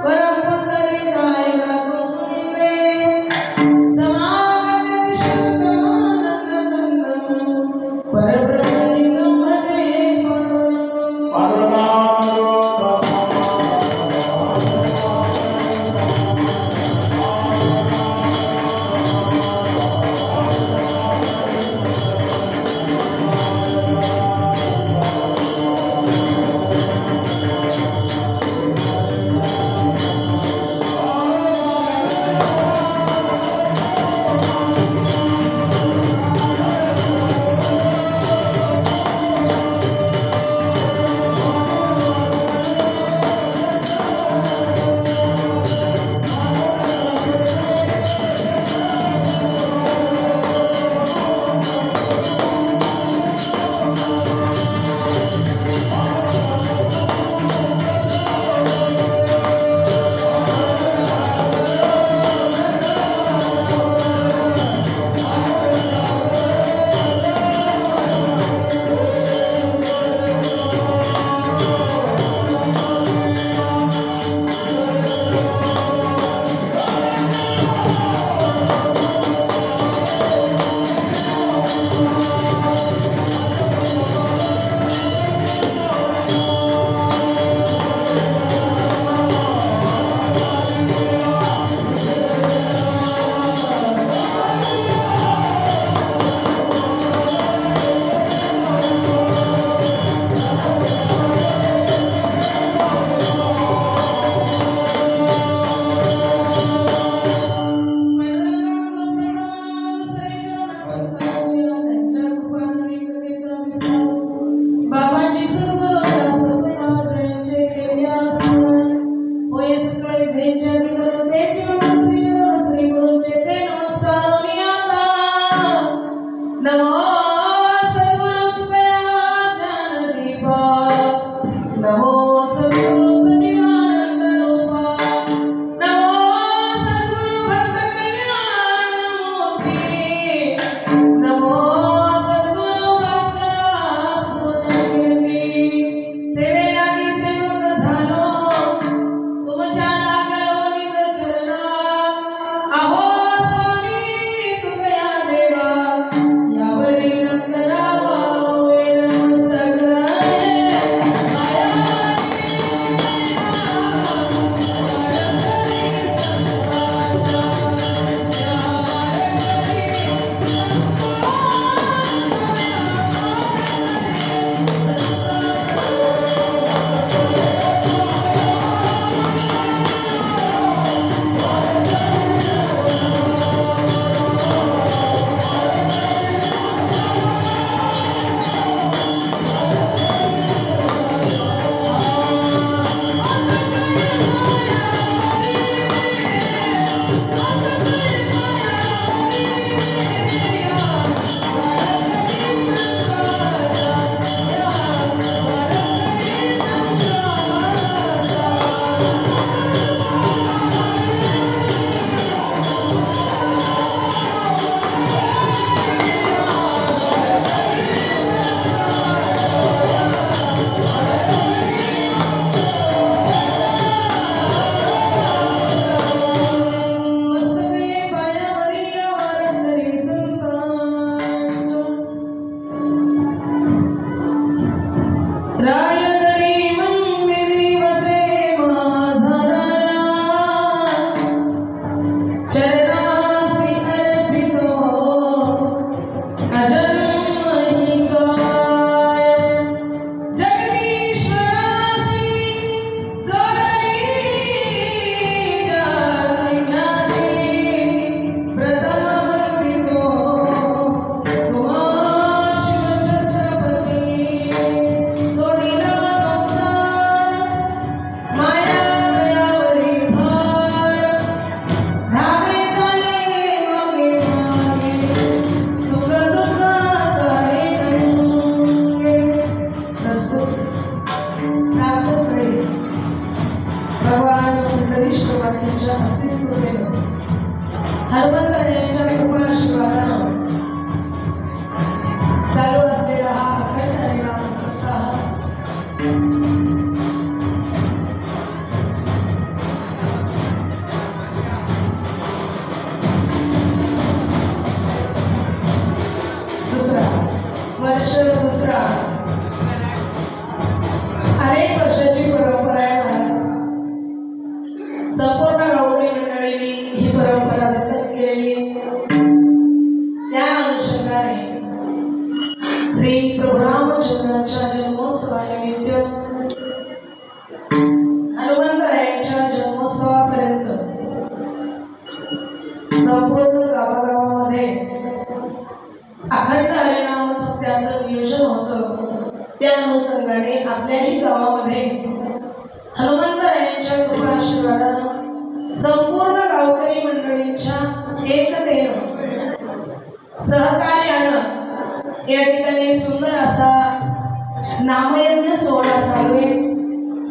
परम पुंडलिकाय तुंगे समा त्या अनुषंगाने श्री प्रभू रामचंद्रांच्या जन्मोत्सवानिमित्त हनुमंतरायांच्या जन्मोत्सवापर्यंत संपूर्ण गावागावामध्ये अखंड हरिनाम सप्त्याचं नियोजन होतं। त्या अनुषंगाने आपल्याही गावामध्ये हनुमंतरायांच्या कृपाआशीर्वादानं संपूर्ण गावकरी मंडळींच्या एकतेनं सहकार्यानं या ठिकाणी सुंदर असा नामयज्ञ सोहळा चालू आहे।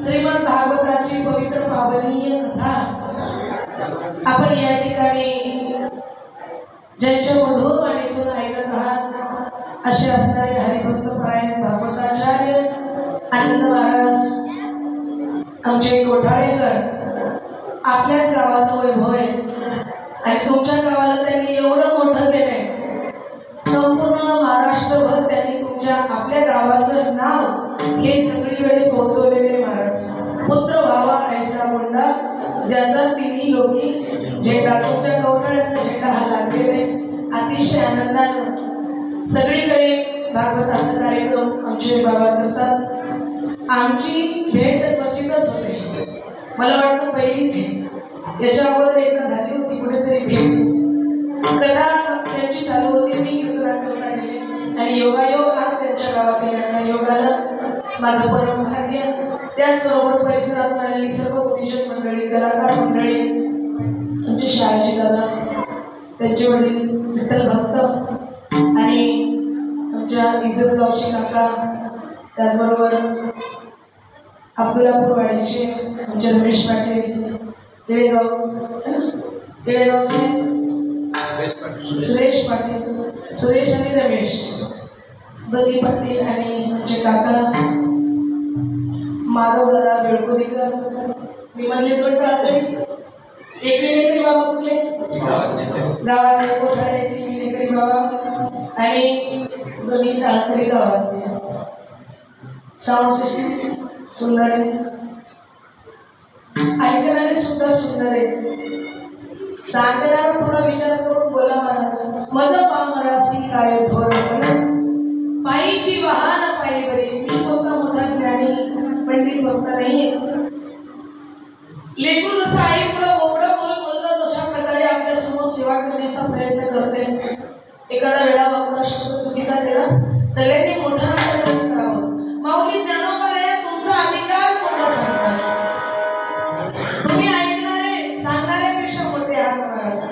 श्रीमद भागवताची पवित्र पावनीय कथा आपण या ठिकाणी ज्यांच्या मधुर वाणीतून ऐकत आहात असे असणारे हरिभक्त परायण भागवताचार्य आनंद महाराज आमचे कोठाळेकर आपल्याच गावाचं वैभव आहे आणि तुमच्या गावाला त्यांनी एवढं मोठं केलंय, संपूर्ण महाराष्ट्रभर त्यांनी तुमच्या आपल्या गावाचं नाव हे सगळीकडे पोहोचवलेले महाराज। पुत्र व्हावा ऐसा मुंडा ज्याचा तिन्ही लोकी झेंडा, तुमच्या कवटाळ्याचा झेंडा हा लागलेला अतिशय आनंदानं सगळीकडे भागवताचा कार्यक्रम आमचे बाबा करतात। आमची भेट क्वचितच होते, मला वाटतं पहिलीच याच्या अगोदर एकदा झाली होती कुठेतरी भेट, कथा त्यांची चालू होती, मी कथा करता गेले आणि योगायोग आज त्यांच्या गावात येण्याचा योग आला, माझं परम भाग्य। त्याचबरोबर परिसरात आलेली सर्व उद्योजक मंडळी, कलाकार मंडळी, आमचे शाळेचे दादा, त्यांचे वडील विठ्ठल भक्त आणि आमच्या इजतगावचे काका, त्याचबरोबर अब्दुलापूर वाडीचे आमचे रमेश पाटील, तिळेगावचे सुरेश पाटील, सुरेश आणि रमेश दोन्ही पाटील आणि आमचे काका माधव दादा बेळकोलीकर, मी म्हणले दोन टाळते एक विनेकरी बाबा कुठले गावातले कोठाळे, तीन विनेकरी बाबा आणि दोन्ही टाळकरी गावातले। साऊंड सिस्टीम सुंदर आहे, ऐकणारे सुद्धा सुंदर आहे, सांगणारा थोडा विचार करून बोला महाराज। मज पामरासी काय थोरपण पायीची वाहन पायी बरी, मी मोठा मोठा ज्ञानी पंडित भक्त नाही। लेकरू जसं आई पुढं बोबडं बोलतं तशा प्रकारे आपल्या समोर सेवा करण्याचा प्रयत्न करते। एखादा वेळा बाबा शब्द चुकीचा केला, सगळ्यांनी मोठा आदर करावं। माऊली ज्ञानोबाया तुमचा अधिकार मोठा सांगणार, तुम्ही ऐकणारे सांगणाऱ्यापेक्षा मोठे आहात महाराज।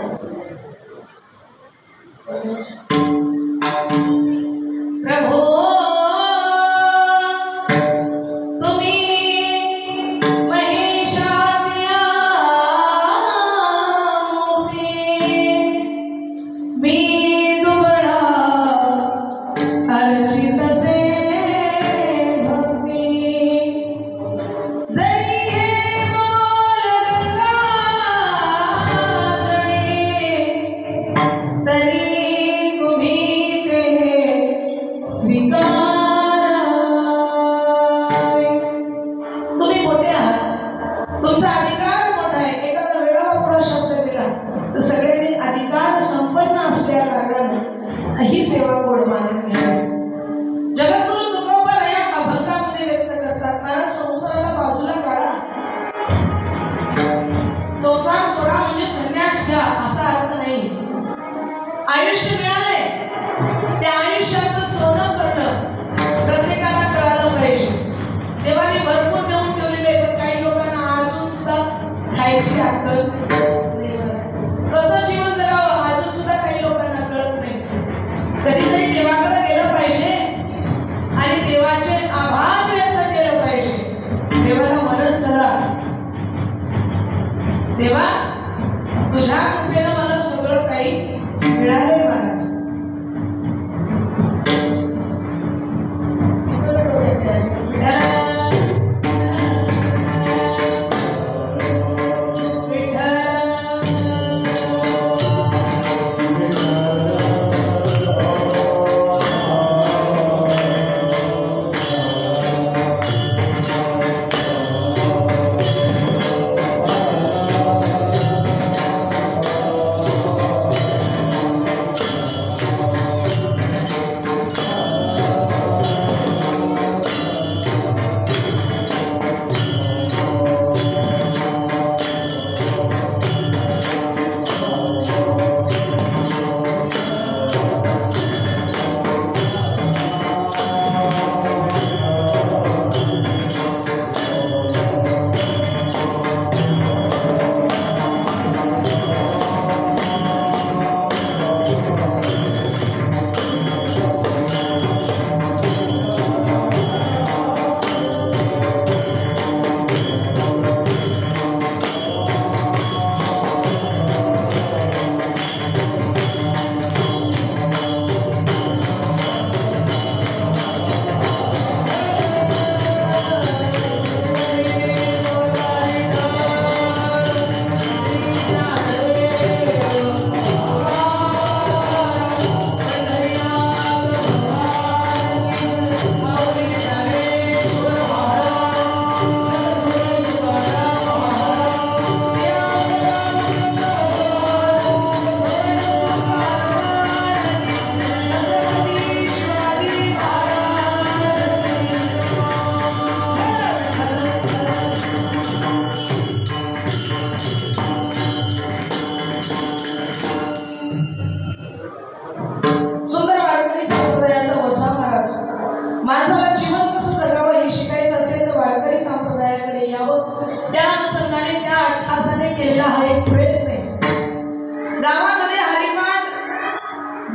प्रभो ही सेवा कोण मानत नाही। जगद्गुरु तुकोबा या अभंगामध्ये व्यक्त करतात ना, संसाराला बाजूला काढा, संसार सोडा म्हणजे संन्यास घ्या असा अर्थ नाही। आयुष्य मिळाले त्या आयुष्याचं सोनं करणं प्रत्येकाला कळालं पाहिजे। देवाने भरपूर देऊन ठेवलेले, पण काही लोकांना अजून सुद्धा खायची अक्कल, कसं जीवन जगावं अजून सुद्धा काही लोकांना कळत नाही। कधीतरी देवाकडे गेलं पाहिजे आणि देवाचे आभार व्यक्त केलं पाहिजे। देवाला म्हणत चला, देवा तुझ्या कृपेनं मला सगळं काही मिळालंय महाराज।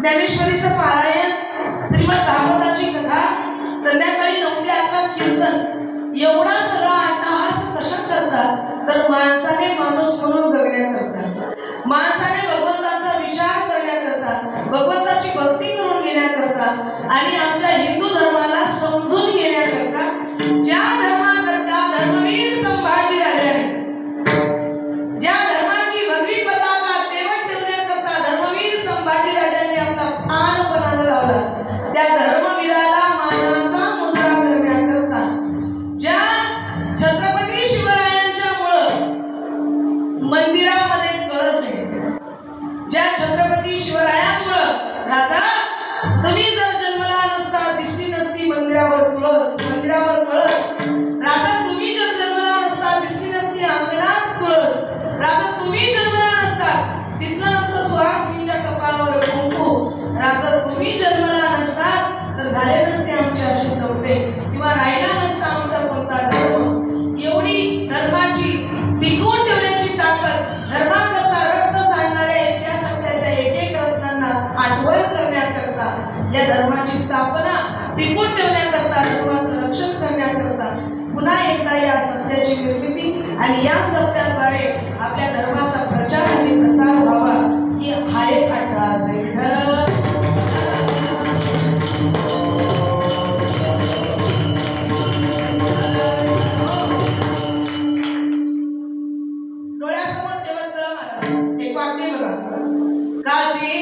ज्ञानेश्वरीचं पारायण, श्रीमद भागवताची कथा, संध्याकाळी 9 ते 11 कीर्तन, एवढा सगळा अट्टहास कशा करतात? तर माणसाने माणूस म्हणून जगण्याकरता, माणसाने भगवंताचा विचार करण्याकरता, भगवंताची भक्ती करून घेण्याकरता आणि आमच्या हिंदू धर्माला समजून घेण्याकरता, ज्या धर्माकरता धर्मवीर संभाजी राजाने, ज्या धर्माची भगवी पताका तेवत ठेवण्याकरता धर्मवीर संभाजी राजांनी आपला प्राणपणाला लावला, त्या धर्मवीराला मानाचा मुजरा करण्याकरता, ज्या छत्रपती शिवरायांच्या मुळे मंदिरामध्ये कळस आहे, ज्या छत्रपती शिवरायांमुळे राजा तुम्ही जर जन्मला नसता, दिसली नसती मंदिरावर कळस, राजा तुम्ही जर जन्मला नसता, दिसली नसती अंगणात तुळस, राजा तुम्ही जन्मला नसता, दिसलं नसतं सुहासिनीच्या कपाळावर कुंकू, राजा तुम्ही जन्मला नसता तर झाले नसते आमचे असे सौदे, किंवा राहिला नसता आमचा कोणता धर्म. एवढी धर्माची टिकवून ठेवण्याची ताकद, धर्माकरता रक्त सांडणाऱ्या इतिहासातल्या एक रत्नांना आठवण करण्याकरता, या धर्माची स्थापना टिकवून ठेवण्याकरता, धर्माचं रक्षण करण्याकरता पुन्हा एकदा या सत्याची निर्मिती आणि या सत्याद्वारे आपल्या धर्माचा प्रचार आणि प्रसार व्हावा, ही हा एक अट्टहास आहे. डोळ्यासमोर ठेवत चला महाराज, एक वाक्य बघा. काशी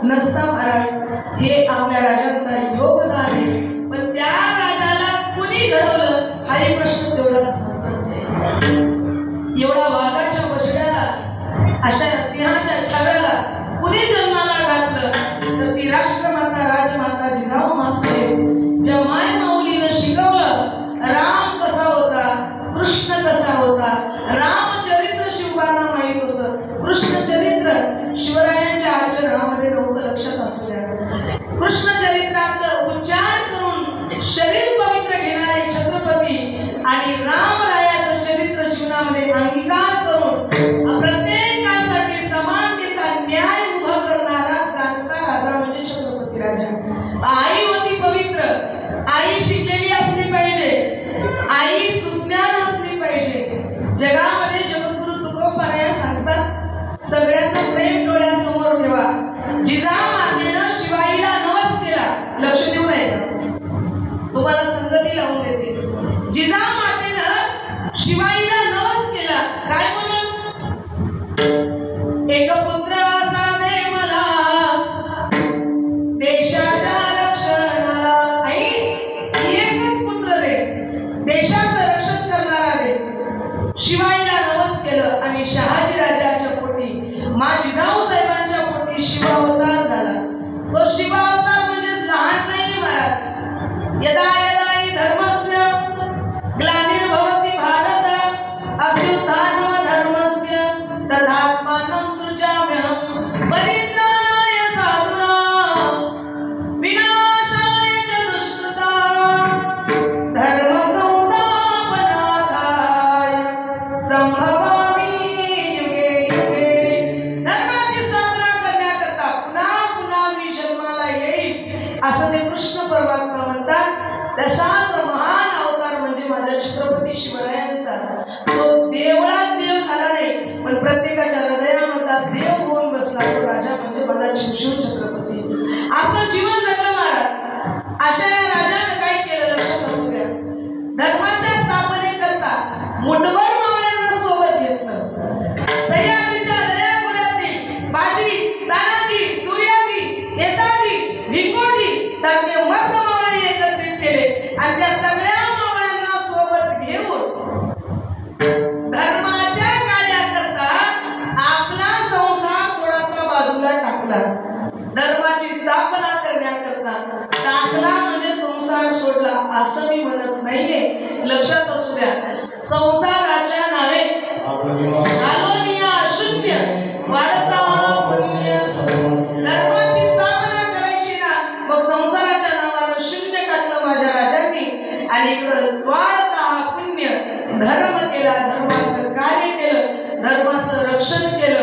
नसता महाराज, हे आपल्या राजांचा योगदान आहे. पण त्या राजाला कुणी घडवलं हाही प्रश्न तेवढाच महत्वाचा आहे. एवढा वाघाच्या बछड्याला, अशा सिंहाच्या छाव्याला कुणी जन्माला घातलं? तर ती राष्ट्रमाता राजमाता जिजाऊ मासाहेब, ज्या माय माऊलीनं शिकवलं राम कसा होता, कृष्ण कसा होता, रामचरित्र शिवबांना माहीत होतं, कृष्णचरित्र शिवरायांच्या आचरणामध्ये नव्हतं, लक्षात असू द्या. कृष्णचरित्राचा उच्चार करून शरीर पवित्र घेणारे छत्रपती आणि रामरायाचं चरित्र जीवनामध्ये अंगीकार करून प्रत्येकासाठी समानतेचा न्याय उभा करणारा जाणता राजा म्हणजे छत्रपती राजा. आई होती पवित्र, आई शिकलेली असली पाहिजे, आई सुज्ञान असली पाहिजे. जगामध्ये जगद्गुरु तुकोबाराया सांगतात, सगळ्याचं प्रेम डोळ्यासमोर ठेवा. जिजामातेनं शिवाईला नवस केला, लक्ष देऊ नये, तुम्हाला संगती लावून देते. जिजामातेनं शिवाईला नवस केला, काय म्हणून? एक पुत्र असा दे मला देशाच्या रक्षणाला. आई, एकच पुत्र दे, देशाचं रक्षण करणारा दे. शिवाईला नवस केलं आणि शहाजी राजाच्या पोटी, मा जिजाऊ साहेबांच्या पोटी शिवावतार झाला. तो शिवावतार म्हणजेच लहान नाही महाराज. यदा यदा हि धर्मस्य ग्लानिर्भवति भारत अभ्युत्थानम धर्मस्य तदात्मानं सृजाम्यहं परित्राणाय साधूनां विनाशाय च दुष्कृतां धर्म संस्थापनार्थाय संभवामि युगे युगे. धर्माची स्थापना करण्याकरता पुन्हा पुन्हा मी जन्माला येईल असं ते कृष्ण परमात्मा म्हणतात. तसाच महान अवतार म्हणजे माझ्या छत्रपती शिवरायांचा. तो देवळात देव झाला नाही, पण प्रत्येकाच्या हृदयामध्ये देव होऊन बसला तो राजा म्हणजे माझा शिवशिव छत्रपती. असं जीवन जगलं महाराज. अशा या राजाने काय केलं लक्षात असू द्या. धर्माच्या स्थापनेकरता मुठभर मावळ्यांना सोबत घेतलं. सह्याद्रीच्या दर्याखोऱ्यातील बाजी, तानाजी, सूर्याजी, केसाजी, भिंगोजी सारखे मर्द मावळे एकत्रित केले आणि त्या सगळ्या मावळ्यांना सोबत घेऊन धर्माच्या कार्याकरता आपला संसार थोडासा बाजूला टाकला. धर्माची स्थापना करण्याकरता टाकला म्हणजे संसार सोडला असं मी म्हणत नाहीये. लक्षात असू द्या, संसाराच्या नावे आलोनिया शून्य वाढता पुण्य. धर्माची स्थापना करायची ना, मग संसाराच्या नावानं शून्य टाकलं माझ्या राजांनी आणि इकडं वाढता पुण्य. धर्म केला, धर्माचं कार्य केलं, धर्माचं रक्षण केलं.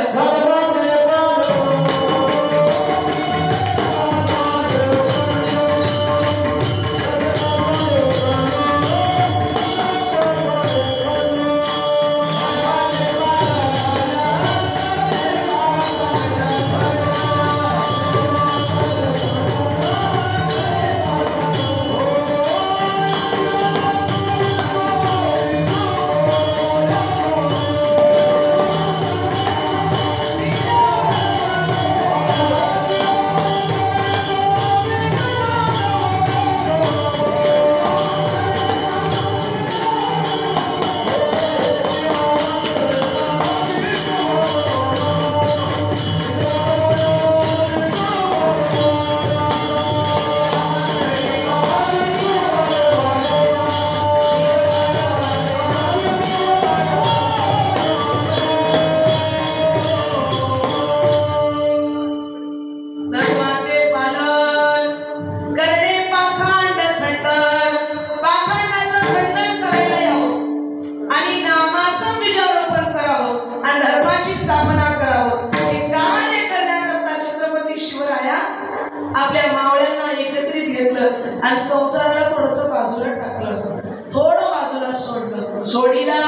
आपल्या मावळ्यांना एकत्रित घेतलं आणि संसाराला थोडस बाजूला टाकलं, थोडं बाजूला सोडलं. सोडीला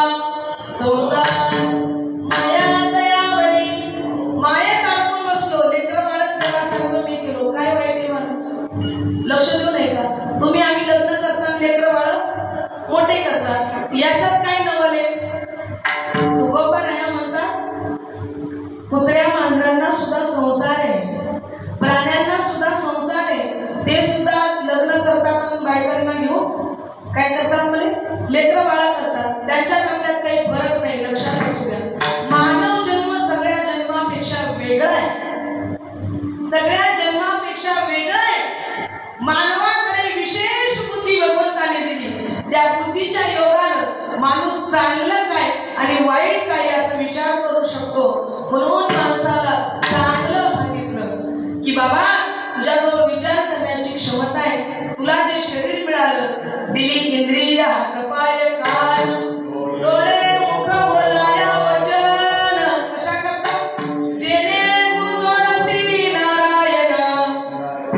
संसार माया दयावरी, माया टाकून बसलो. लेकर बाळच जरा सांगतो मी केलो, काय वाईट आहे माणूस. लक्ष देऊ नये का तुम्ही? आम्ही लग्न करता, लेकर बाळ मोठे करतात, याच्यात काय नवले? गोपा नाही म्हणता, कुत्र्या मांजरांना सुद्धा संसार आहे, प्राण्यांना सुद्धा संसार आहे. ते सुद्धा लग्न करतात, बायकांना घेऊन काय करतात, म्हणजे लेकरं बाळा करतात. त्यांच्या नात्यात काही फरक नाही. लक्षात असू द्या, मानव जन्म सगळ्या जन्मापेक्षा वेगळा आहे, सगळ्या जन्मापेक्षा वेगळा आहे. मानवाकडे विशेष बुद्धी भगवंताने दिली. त्या बुद्धीच्या योगानं माणूस चांगलं काय आणि वाईट काय याचा विचार करू शकतो. म्हणून माणसाला चांगलं सांगितलं की बाबा, तुझ्याजवळ विचार करण्याची क्षमता आहे. तुला जे शरीर मिळालं, दिली इंद्रिय, हात पाय कान डोळे मुख बोलाया वचन, कशा करता? जेणे तू जोडसी नारायण,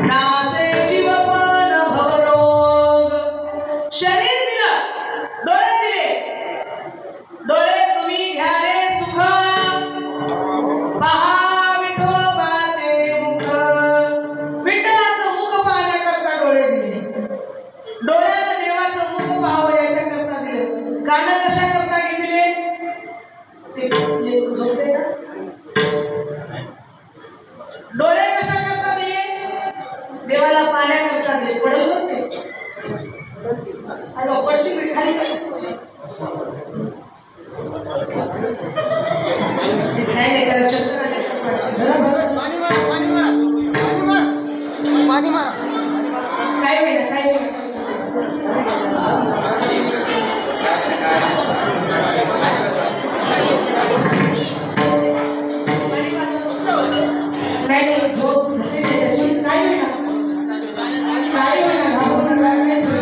नासे जीवपण भवरोग. शरीर दिलं, डोळे दिले, डोळे तुम्ही घ्या रे सुख, पहा विठोबाचे मुख. विठ्ठलाचं मुख पाहण्याकरता डोळे दिले, डोळ्याला देवाचं मुख पाहावं याच्याकरता दिले. कान कशा करता घेतले? डोळे कशा करता दिले? देवाला पाहण्याकरता दिले. पडल होते आणि पडशी खाली नाही त्याला काय वेळ काय नाही झोप त्याची काय वेळ काय वेळ घाबरून राहायचं.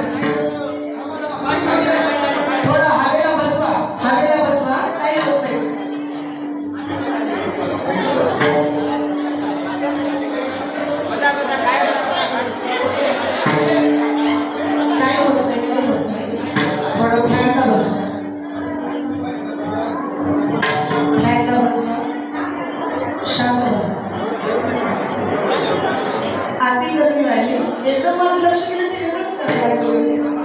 थोडं हवेला बसवा, हवेला बसवा, काही होत नाही. काय होत नाही, काही होत नाही. थोडं फ्लॅटला बसवा, फ्लॅटला बसवा, शांत बसा. आधी गरमी राहिली, एकदम माझं लक्ष केलं ते वेगळंच करायला.